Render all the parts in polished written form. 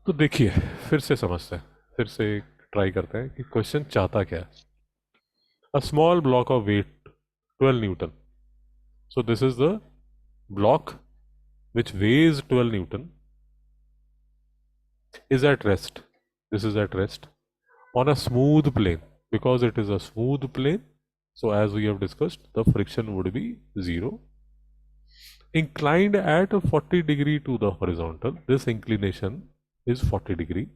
तो देखिए, फिर से समझते हैं, फिर से ट्राई करते हैं कि क्वेश्चन चाहता क्या है. A small block of weight 12 newton. So this is the block which weighs 12 Newton is at rest. This is at rest on a smooth plane. Because it is a smooth plane, so as we have discussed, the friction would be zero. Inclined at 40 degree to the horizontal. This inclination is 40 degree.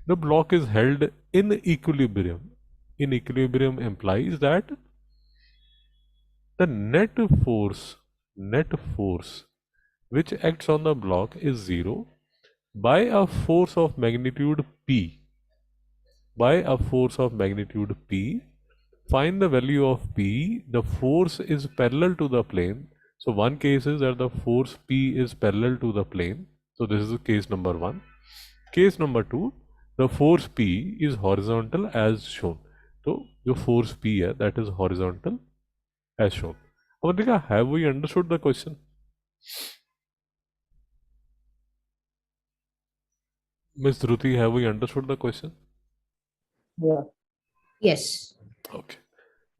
The block is held in equilibrium. In equilibrium implies that the net force which acts on the block is zero by a force of magnitude p. By a force of magnitude p, find the value of p. The force is parallel to the plane. So one case is that the force p is parallel to the plane. So this is case number one. Case number two, the force p is horizontal as shown. So the force p है that is horizontal as shown. Avantika, have we understood the question? Miss Dhruti, have we understood the question? Yeah. Yes. Okay.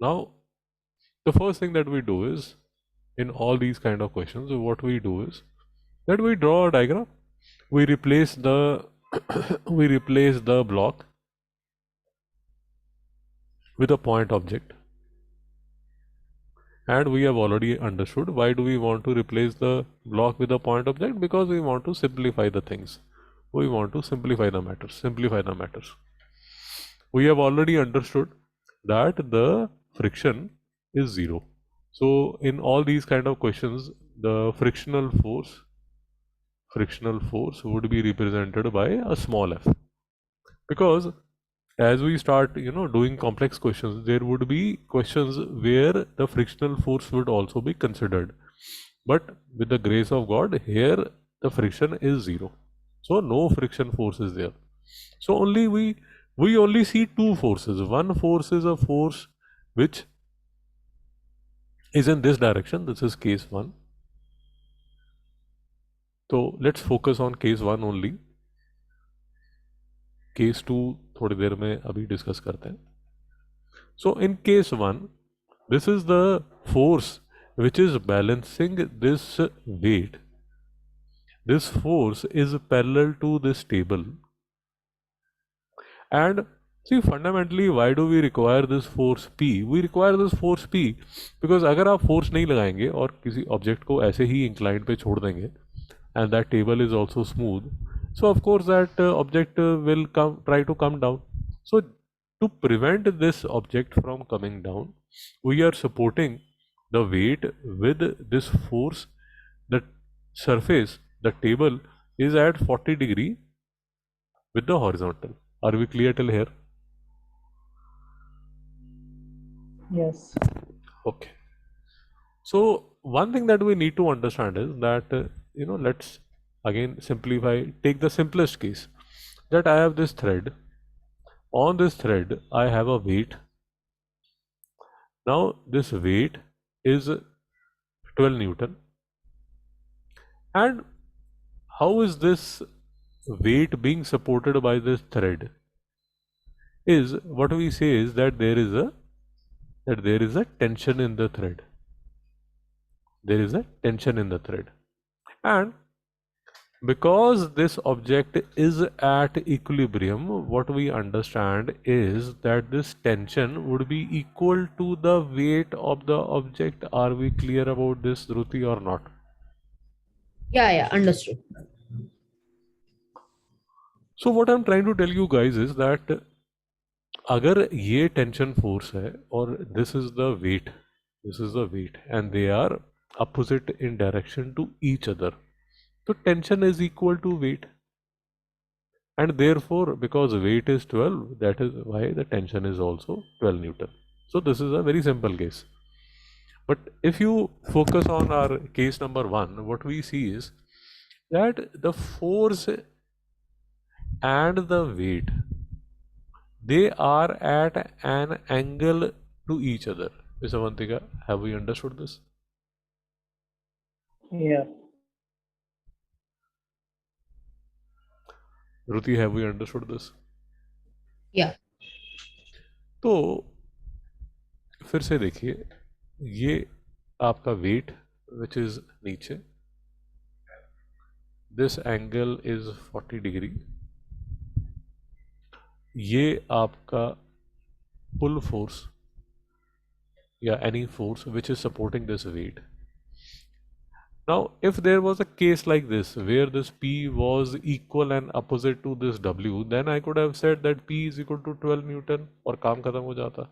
Now, the first thing that we do is, in all these kind of questions, what we do is that we draw a diagram. We replace the we replace the block with a point object, and we have already understood why do we want to replace the block with a point object, because we want to simplify the things. We want to simplify the matters. Simplify the matters. We have already understood that the friction is zero. So in all these kind of questions, the frictional force would be represented by a small f, because as we start doing complex questions, there would be questions where the frictional force would also be considered, but with the grace of God, here the friction is zero, so no friction force is there. So only we only see two forces. One force is a force which is in this direction. This is case 1. So let's focus on case 1 only. Case 2 थोड़ी देर में अभी discuss करते हैं. So in case 1, this is the force which is balancing this weight. This force is parallel to this table, and see, fundamentally why do we require this force P? We require this force P because अगर आप force नहीं लगाएंगे और किसी object को ऐसे ही inclined पे छोड़ देंगे, and that table is also smooth, so of course that object will try to come down. So to prevent this object from coming down, we are supporting the weight with this force. The surface, the table is at 40 degree with the horizontal. Are we clear till here? Yes. Okay. So one thing that we need to understand is that let's again simplify. Take the simplest case, that I have this thread. On this thread, I have a weight. Now this weight is 12 Newton. And how is this weight being supported by this thread? Is what we say is that there is a tension in the thread. There is a tension in the thread. And because this object is at equilibrium, what we understand is that this tension would be equal to the weight of the object. Are we clear about this, Dhruti, or not? Yeah, understood. So what I'm trying to tell you guys is that अगर ये tension force है और this is the weight and they are opposite in direction to each other, तो tension is equal to weight, and therefore because weight is 12, that is why the tension is also 12 Newton. So this is a very simple case. But if you focus on our case number 1, what we see is that the force and the weight, they are at an angle to each other. Ms. Avantika, have we understood this? Yeah. Ruti, have we understood this? Yeah. तो फिर से देखिए, ये आपका weight which is नीचे, this angle is 40 degree, ये आपका pull force या any force which is supporting this weight. Now, if there was a case like this where this P was equal and opposite to this W, then I could have said that P is equal to 12 Newton और काम खत्म हो जाता.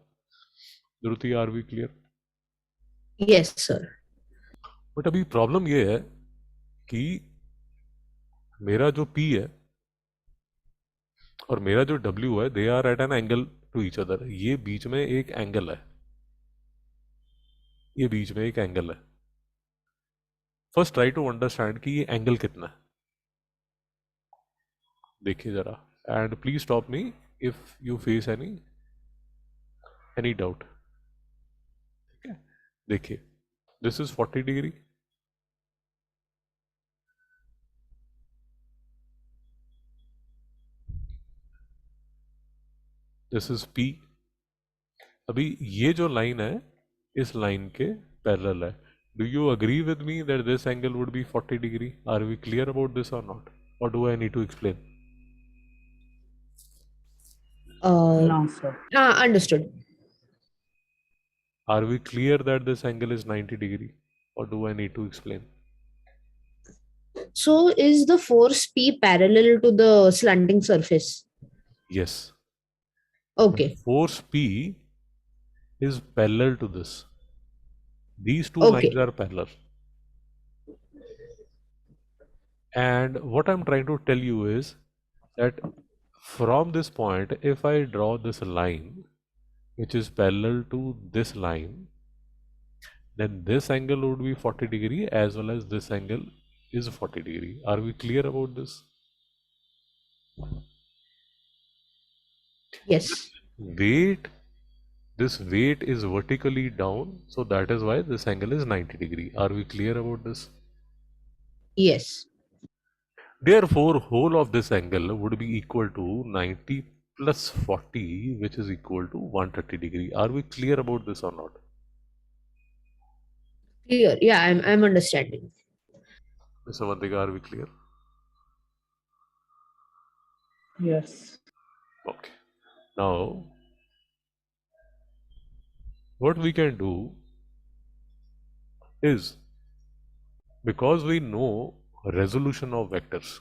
Dhruti, are we clear? Yes, sir. But अभी problem ये है कि मेरा जो P है और मेरा जो W है, they are at an angle to each other. ये बीच में एक एंगल है, ये बीच में एक एंगल है. फर्स्ट ट्राई टू अंडरस्टैंड कि ये एंगल कितना है. देखिए जरा, and please stop me if you face any doubt. ठीक है, देखिए, this is 40 degree, this is P. अभी ये जो लाइन है इस लाइन के पैरेलल है. Do you agree with me that this angle would be 40 degree? Are we clear about this or not, or do I need to explain? No, sir. Understood. Are we clear that this angle is 90 degree, or do I need to explain? So is the force P parallel to the slanting surface? Yes. Okay. Force P is parallel to this. These two Okay. lines are parallel. And what I'm trying to tell you is that from this point, if I draw this line which is parallel to this line, then this angle would be 40 degree as well as this angle is 40 degree. Are we clear about this? Yes. This weight is vertically down, so that is why this angle is 90 degree. Are we clear about this? Yes. Therefore, whole of this angle would be equal to 90 plus 40, which is equal to 130 degree. Are we clear about this or not? Clear. Yeah, I'm understanding. Mr. Vantika, are we clear? Yes. Okay. Now, what we can do is, because we know resolution of vectors,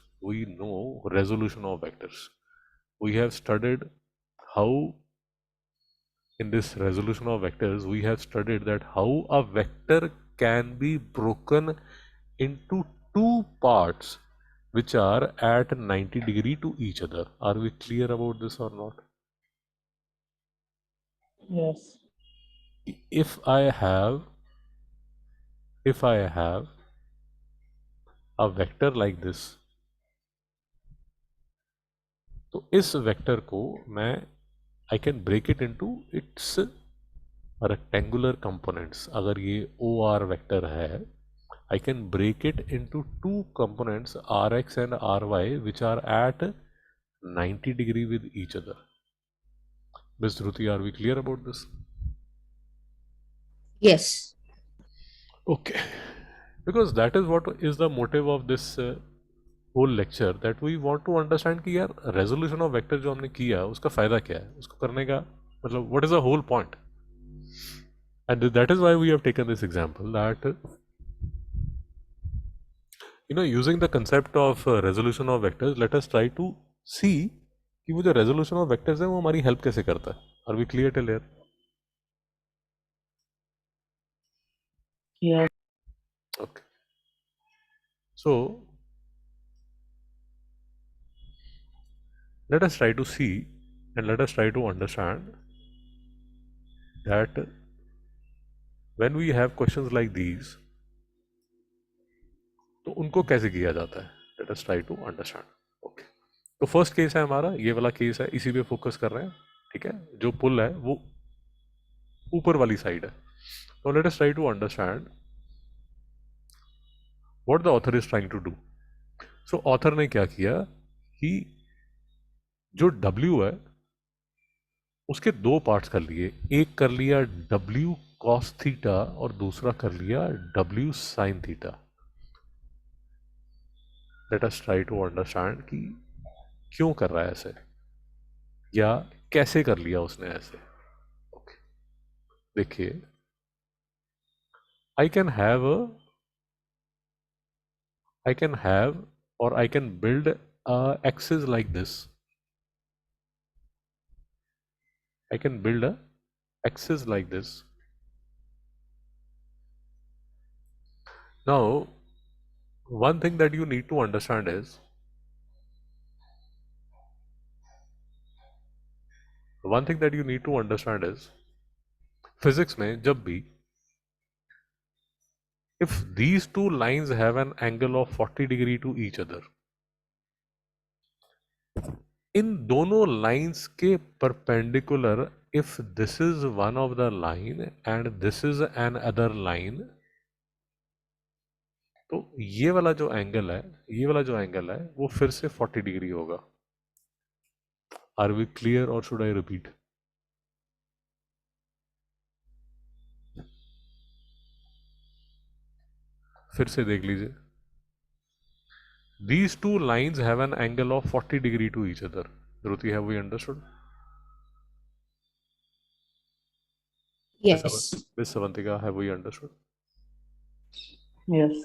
we have studied how, in this resolution of vectors, we have studied that how a vector can be broken into two parts which are at 90 degree to each other. Are we clear about this or not? Yes. If I have a vector like this, तो इस vector को मैं I can break it into its rectangular components. अगर ये OR vector है, I can break it into two components, Rx and Ry, which are at 90 degree with each other. Ms. Dhruti, are we clear about this? Yes. Okay. Because that is what is the motive of this whole lecture, that we want to understand कि यार resolution of vector जो हमने किया उसका फायदा क्या है, उसको करने का मतलब what is the whole point? And that is why we have taken this example, that using the concept of resolution of vectors, let us try to see कि वो जो resolution of vectors है वो हमारी help कैसे करता है. Are we clear till here? Yes. Okay. So let us try to see and let us try to understand that when we have questions like these, तो उनको कैसे किया जाता है. Let us try to understand. Okay, तो first case है हमारा, ये वाला केस है, इसी पे फोकस कर रहे हैं. ठीक है, जो पुल है वो ऊपर वाली साइड है. तो let us try to understand what the author is trying to do. So author ने क्या किया कि जो W है उसके दो पार्ट्स कर लिए, एक कर लिया W cos थीटा और दूसरा कर लिया W sin theta. Let us try to understand कि क्यों कर रहा है ऐसे या कैसे कर लिया उसने ऐसे. ओके, देखिए, I can have or I can build axis like this. I can build a axis like this. Now, one thing that you need to understand is physics में जब भी if these two lines have an angle of 40 degree to each other, इन दोनों lines के perpendicular, if this is one of the line and this is an other line, तो ये वाला जो angle है वो फिर से 40 डिग्री होगा. आर वी क्लियर और शुड आई रिपीट? फिर से देख लीजिए. These two lines have an angle of 40 degree to each other. Dhruti, have we understood? Yes. Miss Savantika, have we understood? Yes.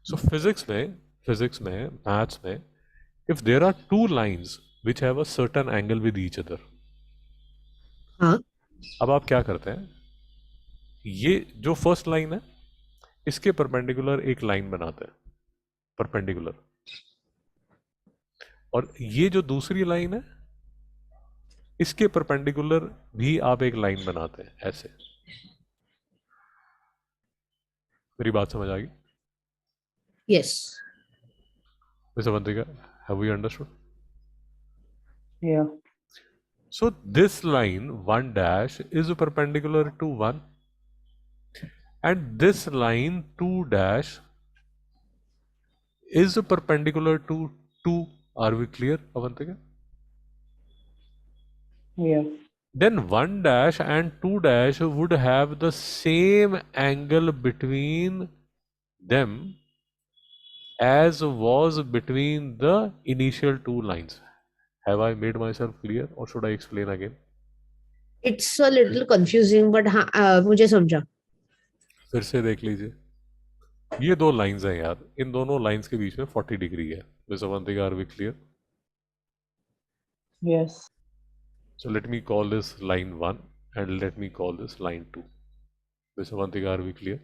So physics में, maths में, if there are two lines which have a certain angle with each other, हाँ. अब आप क्या करते हैं, ये जो फर्स्ट लाइन है इसके परपेंडिकुलर एक लाइन बनाते हैं, परपेंडिकुलर, और ये जो दूसरी लाइन है इसके परपेंडिकुलर भी आप एक लाइन बनाते हैं ऐसे. मेरी बात समझ आ गई? Yes. Miss Avantika, have we understood? Yeah. So this line 1 dash is perpendicular to 1 and this line 2 dash is perpendicular to 2. Are we clear, Avantika? Yeah. Then 1 dash and 2 dash would have the same angle between them as was between the initial two lines. Have I made myself clear or should I explain again? It's a little confusing, but हाँ, मुझे समझा. फिर से देख लीजिए. ये दो lines हैं यार, इन दोनों लाइंस के बीच में 40 डिग्री है. Miss Avantika, are we clear? Yes. So let me call this line 1 and let me call this line 2. Miss Avantika, are we clear?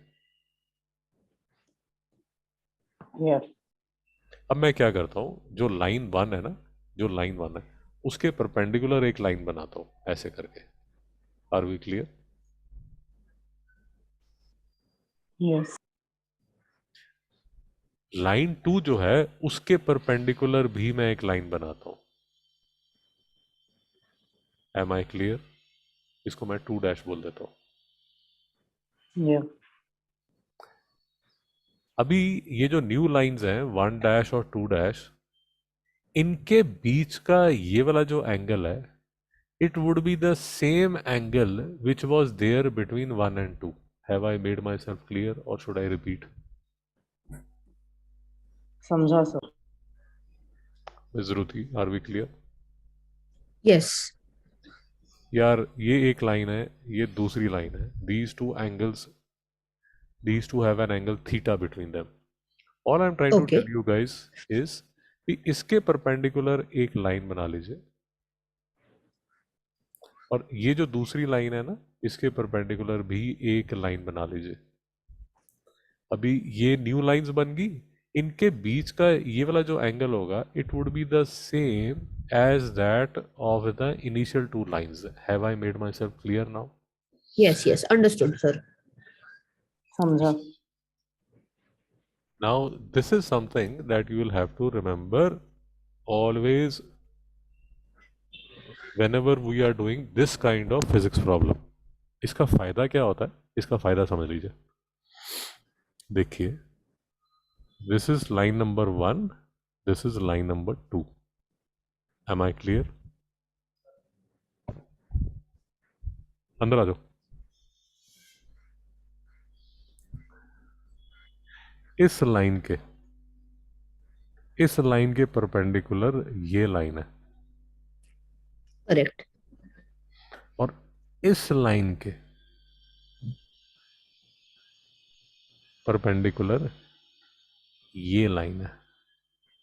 Yes. अब मैं क्या करता हूँ, जो लाइन 1 है ना, जो लाइन 1 है उसके परपेंडिकुलर एक लाइन बनाता हूँ ऐसे करके. Are we clear? Yes. Line 2 जो है उसके परपेंडिकुलर भी मैं एक लाइन बनाता हूँ. Am I clear? इसको मैं 2 डैश बोल देता हूँ. Yeah. अभी ये जो न्यू लाइंस हैं 1 डैश और 2 डैश, इनके बीच का ये वाला जो एंगल है, it would be the same angle which was there between 1 and 2. Have I made myself clear or should I repeat? समझा sir. Ms. Ruthi, are we clear? Yes. यार ये एक लाइन है, ये दूसरी लाइन है. These two angles, these two have an angle theta between them. All I'm trying to Okay. tell you guys is कि इसके परपेंडिकुलर एक लाइन बना लीजिए और ये जो दूसरी लाइन है ना इसके परपेंडिकुलर भी एक लाइन बना लीजिए. अभी ये न्यू लाइंस बन गई, इनके बीच का ये वाला जो एंगल होगा it would be the same as that of the initial two lines. Have I made myself clear now? Yes. Yes. Understood, sir. समझा. Now this is something that you will have to remember always whenever we are doing this kind of physics problem. इसका फायदा क्या होता है, इसका फायदा समझ लीजिए. देखिए, this is line number 1, this is line number 2. Am I clear? अंदर आ जाओ। इस लाइन के परपेंडिकुलर ये लाइन है, Correct. और इस लाइन के परपेंडिकुलर ये लाइन है।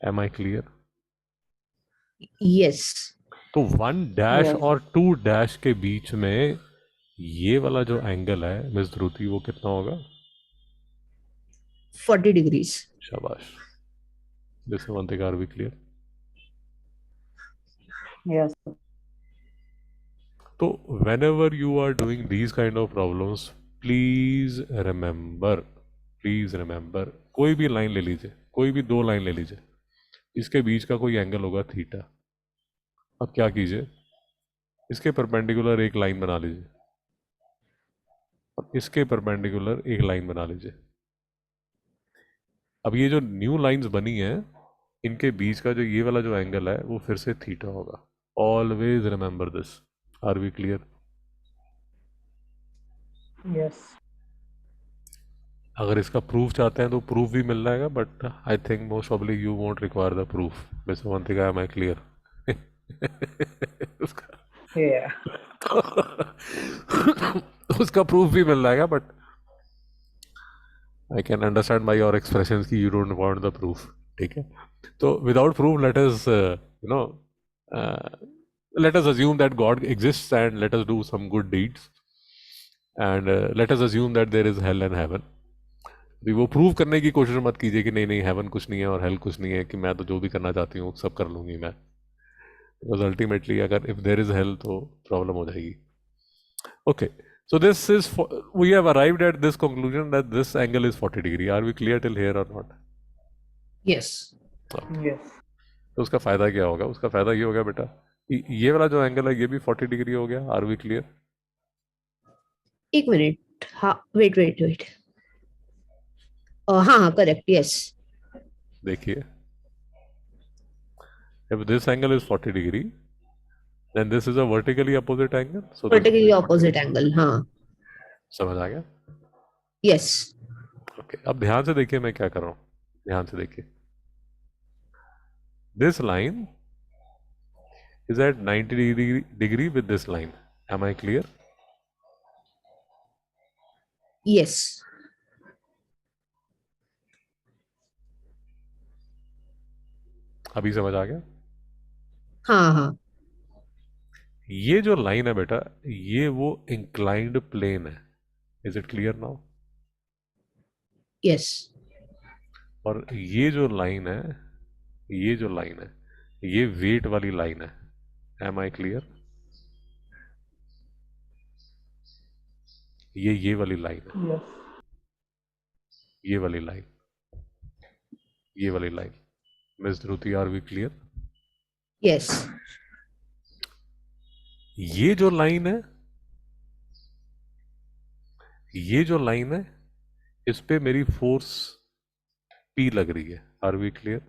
Am I clear? Yes. तो 1 डैश Yes. और 2 डैश के बीच में ये वाला जो एंगल है मिस ध्रुति, वो कितना होगा? 40 degrees. शाबाश। This one thing, are we clear? Yes. तो whenever you are doing these kind of problems, please remember, कोई भी लाइन ले लीजिए, कोई भी 2 लाइन ले लीजिए, इसके बीच का कोई एंगल होगा थीटा। अब क्या कीजिए, इसके परपेंडिकुलर एक लाइन बना लीजिए, और इसके परपेंडिकुलर एक लाइन बना लीजिए। अब ये जो न्यू लाइंस बनी है, इनके बीच का जो ये वाला जो एंगल है वो फिर से थीटा होगा। Always remember this. Are we clear? Yes. अगर इसका प्रूफ चाहते हैं तो प्रूफ भी मिल जाएगा, but I think most probably you won't require the proof. Miss Avantika, am I clear? उसका Yeah. उसका प्रूफ भी मिल जाएगा, but I can understand by your expression कि you don't want the proof. ठीक है, तो without proof let us let us assume that God exists and let us do some good deeds, and let us assume that there is hell and heaven. भी वो prove करने की कोशिश मत कीजिए कि नहीं नहीं हेवन कुछ नहीं है और हेल कुछ नहीं है, कि मैं तो जो भी करना चाहती हूँ सब कर लूंगी मैं। बिकॉज अल्टीमेटली अगर इफ देर इज हेल तो प्रॉब्लम हो जाएगी। Okay, so this is we have arrived at this conclusion that this angle is 40 degree. Are we clear till here or not? Yes. Yes. तो उसका फायदा क्या होगा? उसका फायदा ये होगा बेटा, ये वाला जो एंगल है ये भी 40 डिग्री हो गया। Are we clear? एक मिनट, हाँ, wait. हाँ, correct. Yes. देखिए, if this angle is 40 degree, then this is a vertically opposite angle. So this Vertically opposite angle. हाँ. समझ आ गया? Yes. ओके, अब ध्यान से देखिए मैं क्या कर रहा हूँ, ध्यान से देखिए। This line is at 90 degree with this line. Am I clear? Yes. अभी समझ आ गया? हाँ. ये जो लाइन है बेटा, ये वो इंक्लाइंड प्लेन है। Is it clear now? Yes. और ये जो लाइन है, ये वेट वाली लाइन है। Am I clear? ये वाली लाइन है, Yes. ये वाली line. Miss Dhruti, are we clear? Yes. ये जो लाइन है, इस पे मेरी फोर्स P लग रही है। Are we clear?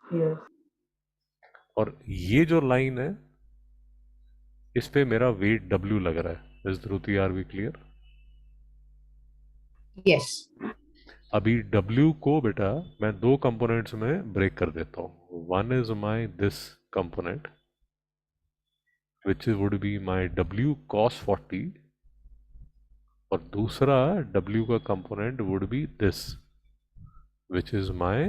Yes. और ये जो लाइन है, इस पे मेरा वेट W लग रहा है। Miss Dhruti, are we clear? Yes. अभी W को बेटा मैं 2 कंपोनेंट्स में ब्रेक कर देता हूँ। One is my this component which would be my W cos 40, और दूसरा W का component would be this which is my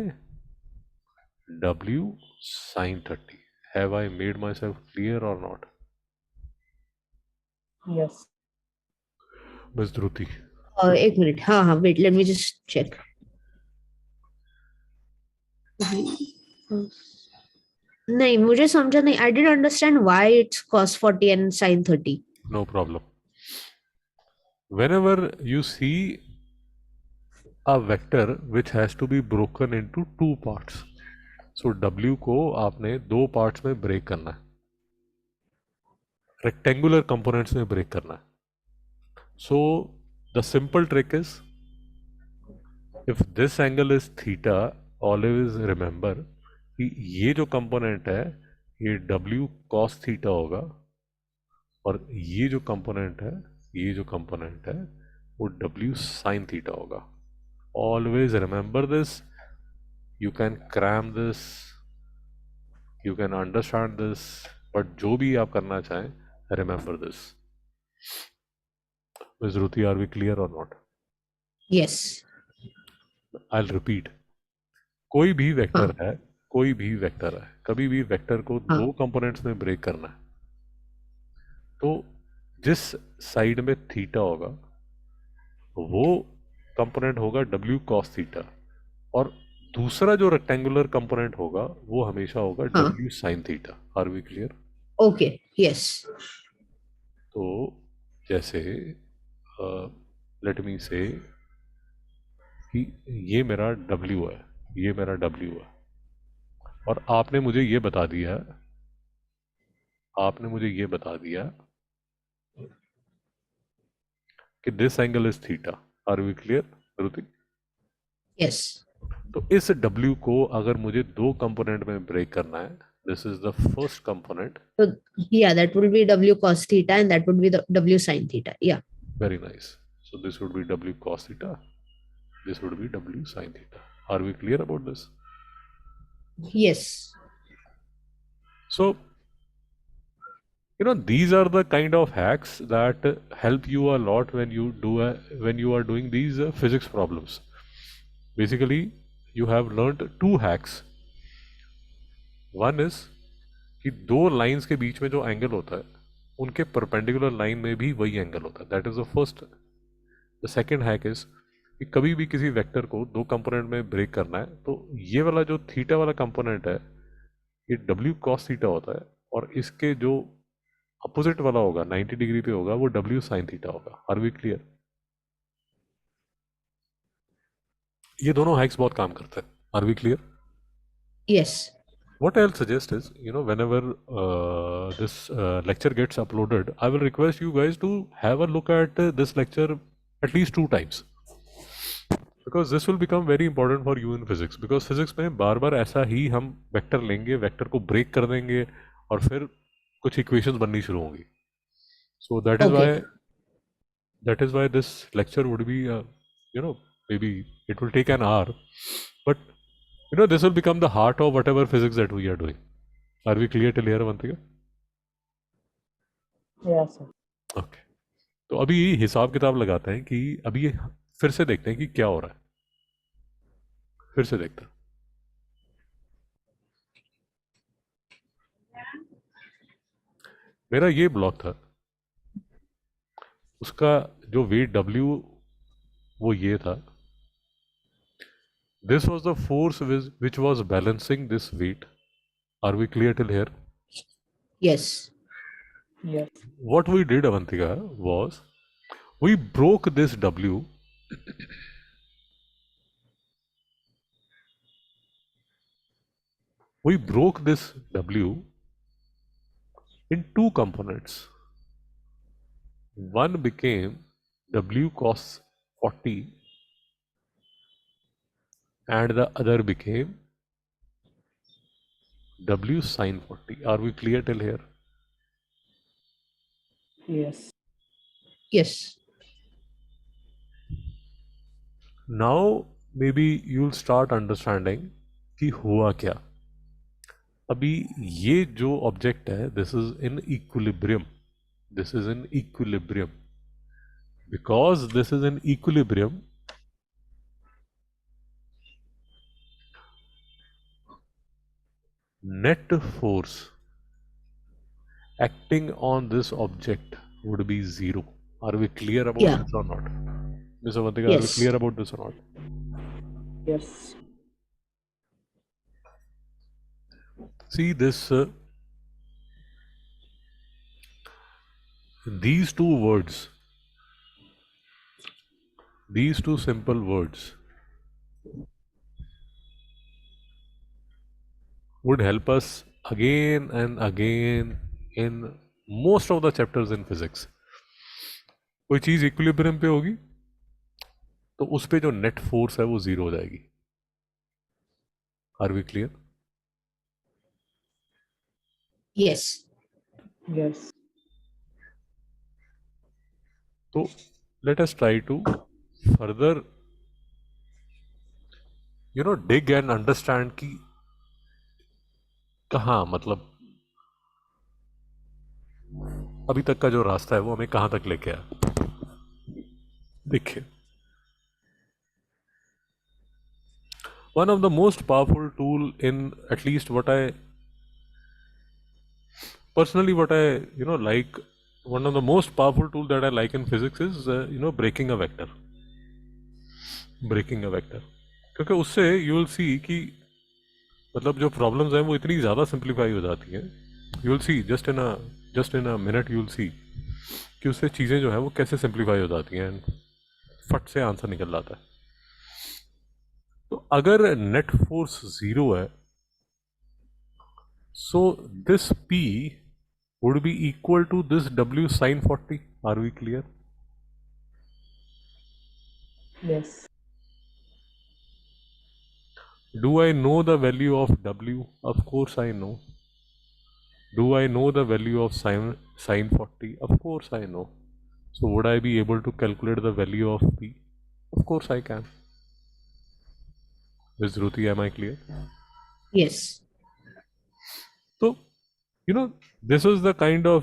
W sin 30. Have I made myself clear or not? Yes. Miss Dhruti. एक minute, हाँ, wait, let me just check. नहीं, मुझे समझा नहीं. I didn't understand why it's cos 40 and sin 30. No problem. Whenever you see a vector which has to be broken into 2 parts, so W को आपने 2 parts में break करना है, rectangular components में ब्रेक करना है। So the simple trick is, if this angle is theta, always remember कि ये जो कंपोनेंट है ये W cos थीटा होगा, और ये जो कंपोनेंट है वो W sin थीटा होगा. Always remember this. You can cram this, you can understand this, but जो भी आप करना चाहें, remember this. Ms. Ruti, are we clear or not? Yes. I'll repeat. कोई भी हाँ. वेक्टर है, कभी भी वेक्टर को हाँ. दो कंपोनेंट्स में ब्रेक करना है, तो जिस साइड में थीटा होगा वो कंपोनेंट होगा W cos थीटा, और दूसरा जो रेक्टेंगुलर कंपोनेंट होगा वो हमेशा होगा हाँ. W sin theta. Are we clear? Okay. Yes. तो जैसे लेट मी से कि ये मेरा W है, और आपने मुझे ये बता दिया कि this angle is theta. Are we clear, Ruti? Yes. तो इस W को अगर मुझे दो कंपोनेंट में ब्रेक करना है, this is the first component. So yeah, that will be W cos theta and that would be the W sin theta. Yeah. Very nice. So this would be W cos theta, this would be W sin theta. Are we clear about this? Yes. So these are the kind of hacks that help you a lot when you are doing these physics problems. Basically you have learned two hacks. One is कि दो lines के बीच में जो angle होता है उनके perpendicular line में भी वही एंगल होता है. That is the first. The second hack is कि कभी भी किसी वेक्टर को दो कंपोनेंट में ब्रेक करना है तो ये वाला जो थीटा वाला कंपोनेंट है ये W cos थीटा होता है, और इसके जो अपोजिट वाला होगा 90 डिग्री पे होगा वो W sin थीटा होगा. Are we clear? ये दोनों हैक्स बहुत काम करते हैं. Are we clear? Yes. What I'll suggest is, whenever this lecture gets uploaded, I will request you guys to have a look at this lecture at least 2 times, because this will become very important for you in physics. Because physics में बार बार ऐसा ही हम vector लेंगे, vector को break कर देंगे और फिर कुछ इक्वेशंस बननी शुरू होंगी. So Okay. that is why this lecture would be maybe it will take an hour, but this will become the heart of whatever physics that we are doing. Are we clear till here, Avantika? Yeah, sir. Okay. तो अभी हिसाब किताब लगाते हैं कि अभी फिर से देखते हैं कि क्या हो रहा है. फिर से देखते हैं. मेरा ये ब्लॉक था, उसका जो वेट W वो ये था. This was the force which was balancing this weight. Are we clear till here? Yes. Yes. What we did, Avantika, was we broke this W in two components. One became W cos 40 and the other became W sin 40. Are we clear till here? Yes. Yes. Now maybe you'll start understanding कि हुआ क्या. अभी ये जो object है this is in equilibrium. Because this is in equilibrium, net force acting on this object would be 0. Are we clear about Yeah. this or not? Ms. Avantika, are we Yes. clear about this or not? Yes. See this, these two words, these two simple words would help us again and again in most of the chapters in physics. कोई चीज equilibrium पे होगी तो उस पे जो net force है वो 0 हो जाएगी. Are we clear? Yes. Yes. तो let us try to further dig and understand कि कहाँ मतलब अभी तक का जो रास्ता है वो हमें कहाँ तक लेके आया। देखिए, one of the most powerful tool in at least what I personally what I like, one of the most powerful tool that I like in physics is breaking a vector, क्योंकि उससे यू विल सी कि मतलब जो problems हैं वो इतनी ज़्यादा simplify हो जाती हैं। You will see just in a minute you will see कि उससे चीज़ें जो है वो कैसे सिंप्लीफाई हो जाती हैं, फट से आंसर निकल जाता है। तो अगर नेट फोर्स ज़ीरो है, so this P would be equal to this W sine 40. Are we clear? Yes. Do I know the value of W? Of course I know. Do I know the value of sine 40? Of course I know. So would I be able to calculate the value of P? Of course I can. Ms. Ruti, am I clear? Yes. So, this was the kind of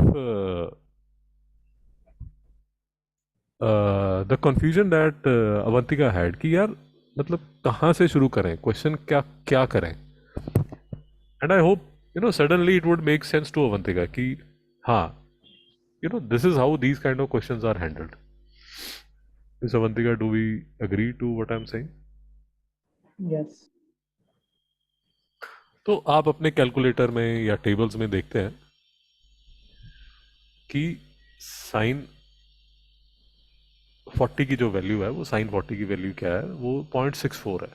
the confusion that Avantika had कि यार मतलब कहाँ से शुरू करें, question क्या क्या करें। And I hope suddenly it would make sense to Avantika कि हाँ, this is how these kind of questions are handled. Miss Avantika, do we agree to what I am saying? Yes. तो आप अपने कैलकुलेटर में या टेबल्स में देखते हैं कि साइन 40 की जो वैल्यू है वो साइन 40 की वैल्यू क्या है, वो 0.64 है।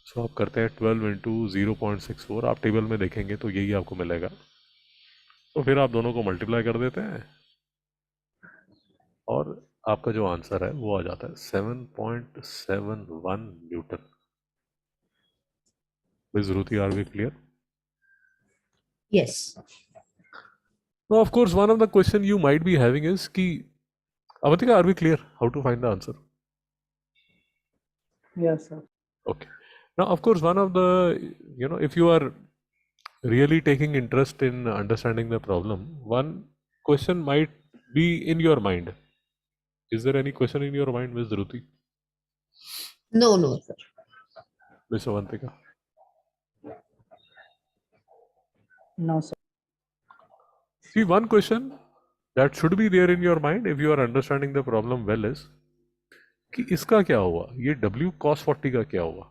सो आप करते हैं 12 इंटू 0.64, आप टेबल में देखेंगे तो यही आपको मिलेगा। तो फिर आप दोनों को मल्टीप्लाई कर देते हैं और आपका जो आंसर है वो आ जाता है 7.71 Newton. Ms. Ruti, are we clear? Yes. Now, of course, one of the question you might be having is कि Avantika, are we clear how to find the answer? Yes, sir. Okay. Now, of course, one of the, if you are really taking interest in understanding the problem, one question might be in your mind. Is there any question in your mind, Ms. Dhruti? No, no, sir. Ms. Avantika? No, sir. See, one question that should be there in your mind if you are understanding the problem well is कि इसका क्या हुआ, ये W cos 40 का क्या हुआ?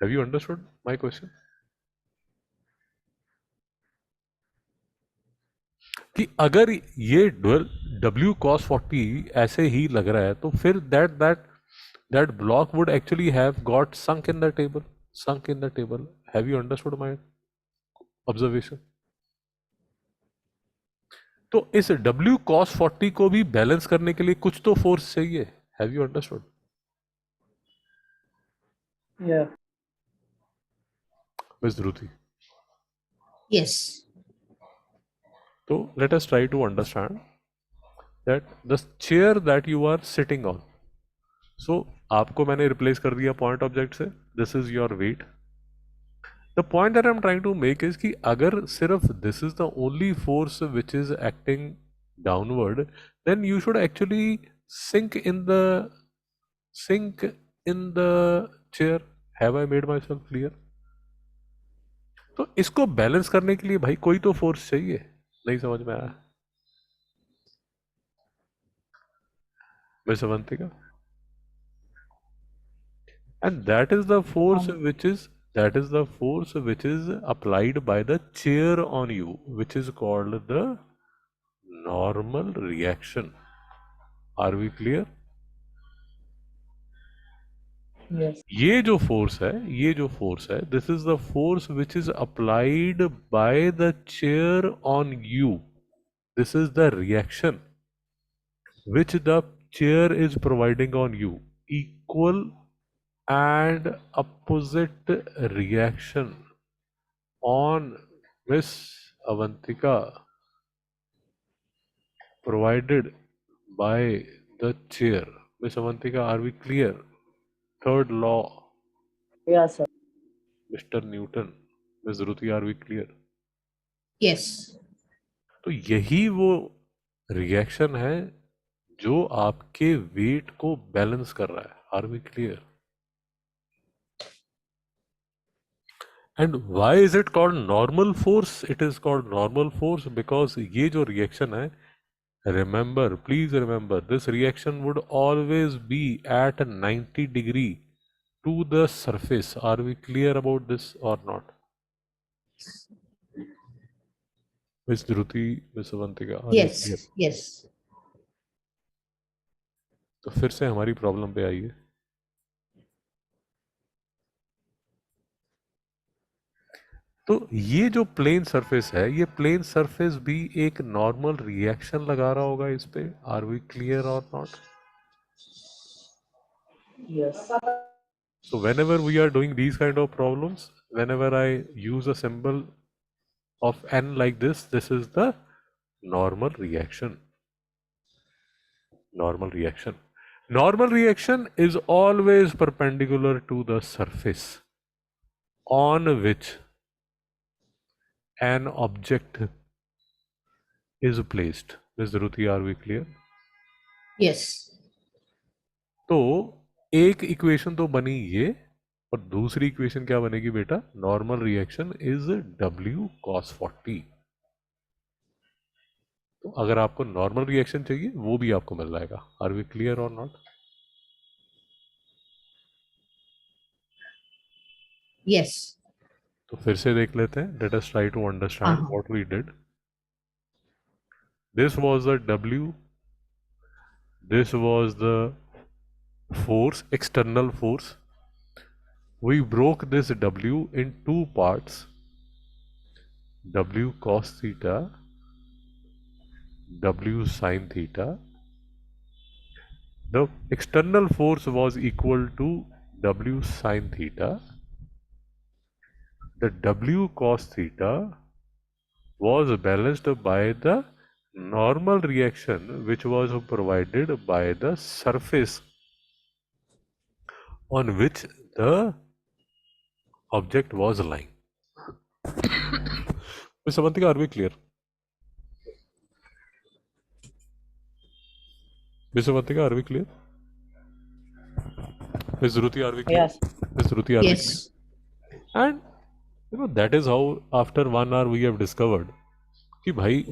Have you understood my question? कि अगर ये W cos 40 ऐसे ही लग रहा है तो फिर that block would actually have got sunk in the table. Have you understood my observation? तो इस W cos 40 को भी बैलेंस करने के लिए कुछ तो फोर्स चाहिए। Have you understood? Yeah. Ms. Dhruti. Yes. So let us try to understand that the chair that you are sitting on. So आपको मैंने रिप्लेस कर दिया पॉइंट ऑब्जेक्ट से, this is your weight. The point that I am trying to make is कि अगर सिर्फ this is the only force which is acting downward, then you should actually sink in the chair. Have I made myself clear? तो इसको balance करने के लिए भाई कोई तो फोर्स चाहिए। नहीं समझ में आया miss Avantika? And that is the force which is applied by the chair on you, which is called the normal reaction. Are we clear? Yes. ये जो फोर्स है, this is the force which is applied by the chair on you. This is the reaction which the chair is providing on you. Equal and opposite reaction on Miss Avantika provided by the chair. Miss Avantika, are we clear? Third law, Yeah, sir. Mr. Newton. Miss Ruti, are we clear? Yes. तो यही वो reaction है जो आपके wait को balance कर रहा है. Are we clear? And why is it called normal force? It is called normal force because ये जो रिएक्शन है, remember, please remember, this reaction would always be at 90 degree to the surface. Are we clear about this or not? Miss Dhruti, miss Avantika, are we Yes. Clear? Yes. तो फिर से हमारी problem पे आइए. तो ये जो प्लेन सरफेस है, ये प्लेन सरफेस भी एक नॉर्मल रिएक्शन लगा रहा होगा इस पे. आर वी क्लियर और not? Yes. So whenever we are doing these kind of problems, whenever I use a symbol of n like this is the normal reaction. Normal reaction. Normal reaction is always perpendicular to the surface on which an object is placed. Ms. Dhruti, are we clear? Yes. तो एक equation तो बनी ये, और दूसरी equation क्या बनेगी बेटा? Normal reaction is W cos 40. तो अगर आपको नॉर्मल रिएक्शन चाहिए वो भी आपको मिल जाएगा. आर वी क्लियर और नॉट? Yes. तो फिर से देख लेते हैं. Let us try to understand what we did. This was the W, this was the force, external force. We broke this W in two parts, W cos theta, W sin theta. The external force was equal to W sin theta. The W cos theta was balanced by the normal reaction which was provided by the surface on which the object was lying. Miss Avantika, are we clear? Miss Avantika, are we clear? Miss Dhruti, are we clear? Yes. Miss Dhruti, are we Yes. clear? And that is how after 1 hour we have discovered कि भाई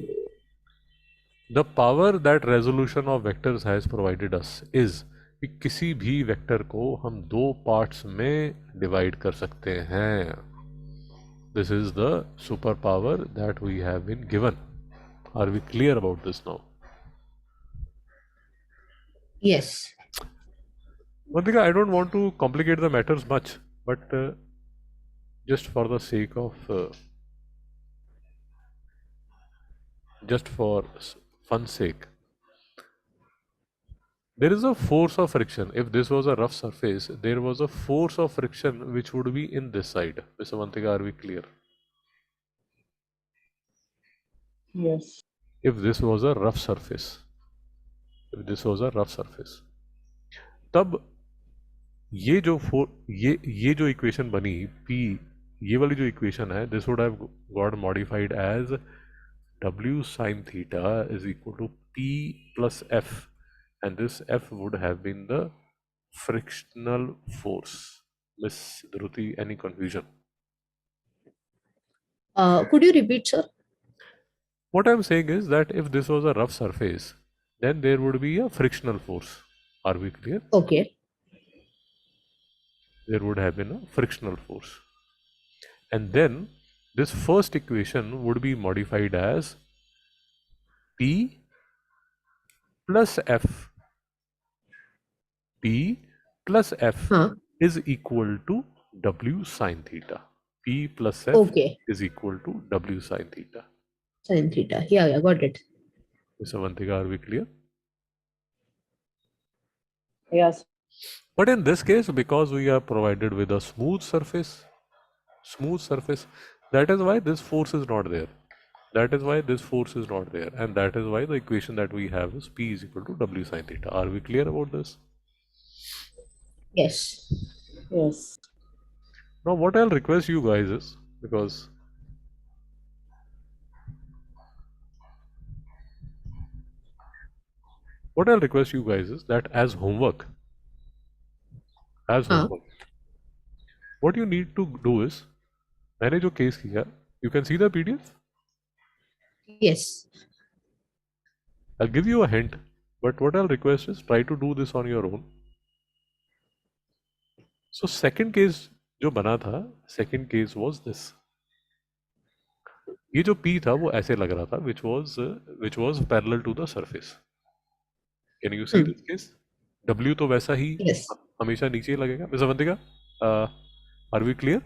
the power that resolution of vectors has provided us is कि किसी भी vector को हम दो parts में divide कर सकते हैं. This is the superpower that we have been given. Are we clear about this now? Yes. Vantika, I don't want to complicate the matters much, but just for the sake of just for fun's sake, there is a force of friction. If this was a rough surface, there was a force of friction which would be in this side. Miss Avantika, are we clear? Yes. If this was a rough surface, if this was a rough surface, तब ये जो equation बनी P, ये वाली जो equation है, this would have got modified as W sin theta is equal to P plus F, and this F would have been the frictional force. Miss Dhruti, any confusion? Could you repeat, sir? What I'm saying is that if this was a rough surface, then there would be a frictional force. Are we clear? Okay. There would have been a frictional force. And then this first equation would be modified as P plus F. P plus F is equal to W sin theta. P plus F is equal to W sin theta. Sin theta. Yeah, got it. Miss Avantika, are we clear? Yes. But in this case, because we are provided with a smooth surface, that is why this force is not there. That is why this force is not there, and that is why the equation that we have is P is equal to W sine theta. Are we clear about this? Yes. Yes. Now, what I'll request you guys is, because what I'll request you guys is that as homework, Huh? what you need to do is, मैंने जो case किया, you can see the PDF. Yes. I'll give you a hint, but what I'll request is try to do this on your own. So second case जो बना था, second case was this. ये जो P था वो ऐसे लग रहा था, which was parallel to the surface. Can you see this case? W तो वैसा ही Yes. हमेशा नीचे ही लगेगा. Mr. Vantika, are we clear?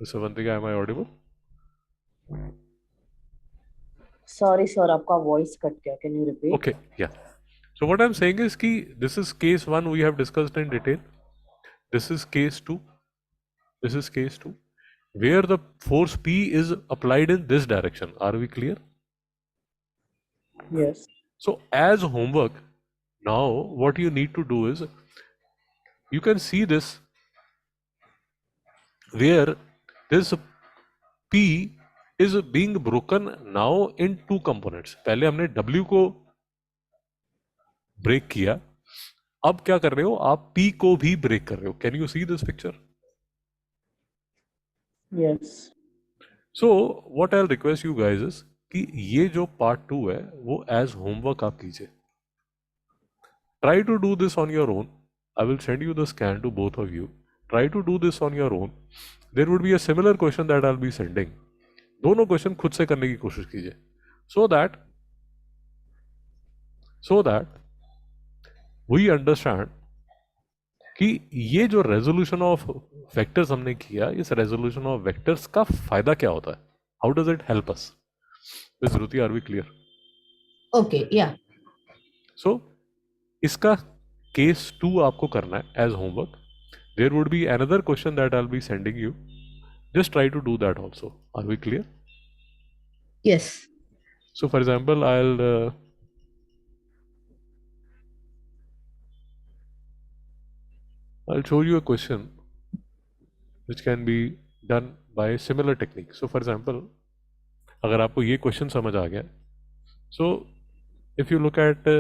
Mr. Vantika, am I audible? Sorry, sir. आपका voice cut गया. Can you repeat? Okay, yeah. So what I'm saying is कि this is case 1 we have discussed in detail. This is case 2. This is case 2. Where the force P is applied in this direction. Are we clear? Yes. So as homework, now what you need to do is, you can see this where this P is being broken now in two components. पहले हमने W को break किया, अब क्या कर रहे हो आप P को भी ब्रेक कर रहे हो. Can you see this picture? Yes. So what I'll request you guys is कि ये जो part 2 है वो as homework आप कीजिए. Try to do this on your own. I will send you the scan to both of you. Try to do this on your own. There would be a similar question that I'll be sending. दोनों question खुद से करने की कोशिश कीजिए, so that we understand कि ये जो रेजोल्यूशन ऑफ वेक्टर्स हमने किया, इस रेजोल्यूशन ऑफ वेक्टर्स का फायदा क्या होता है. How does it help us? Miss Shruti, are we clear? Okay. Yeah. So इसका केस 2 आपको करना है as homework. There would be another question that I will be sending you. Just try to do that also. Are we clear? Yes. So for example, I'll show you a question which can be done by similar technique. So for example, अगर आपको ये question समझ आ गया, so if you look at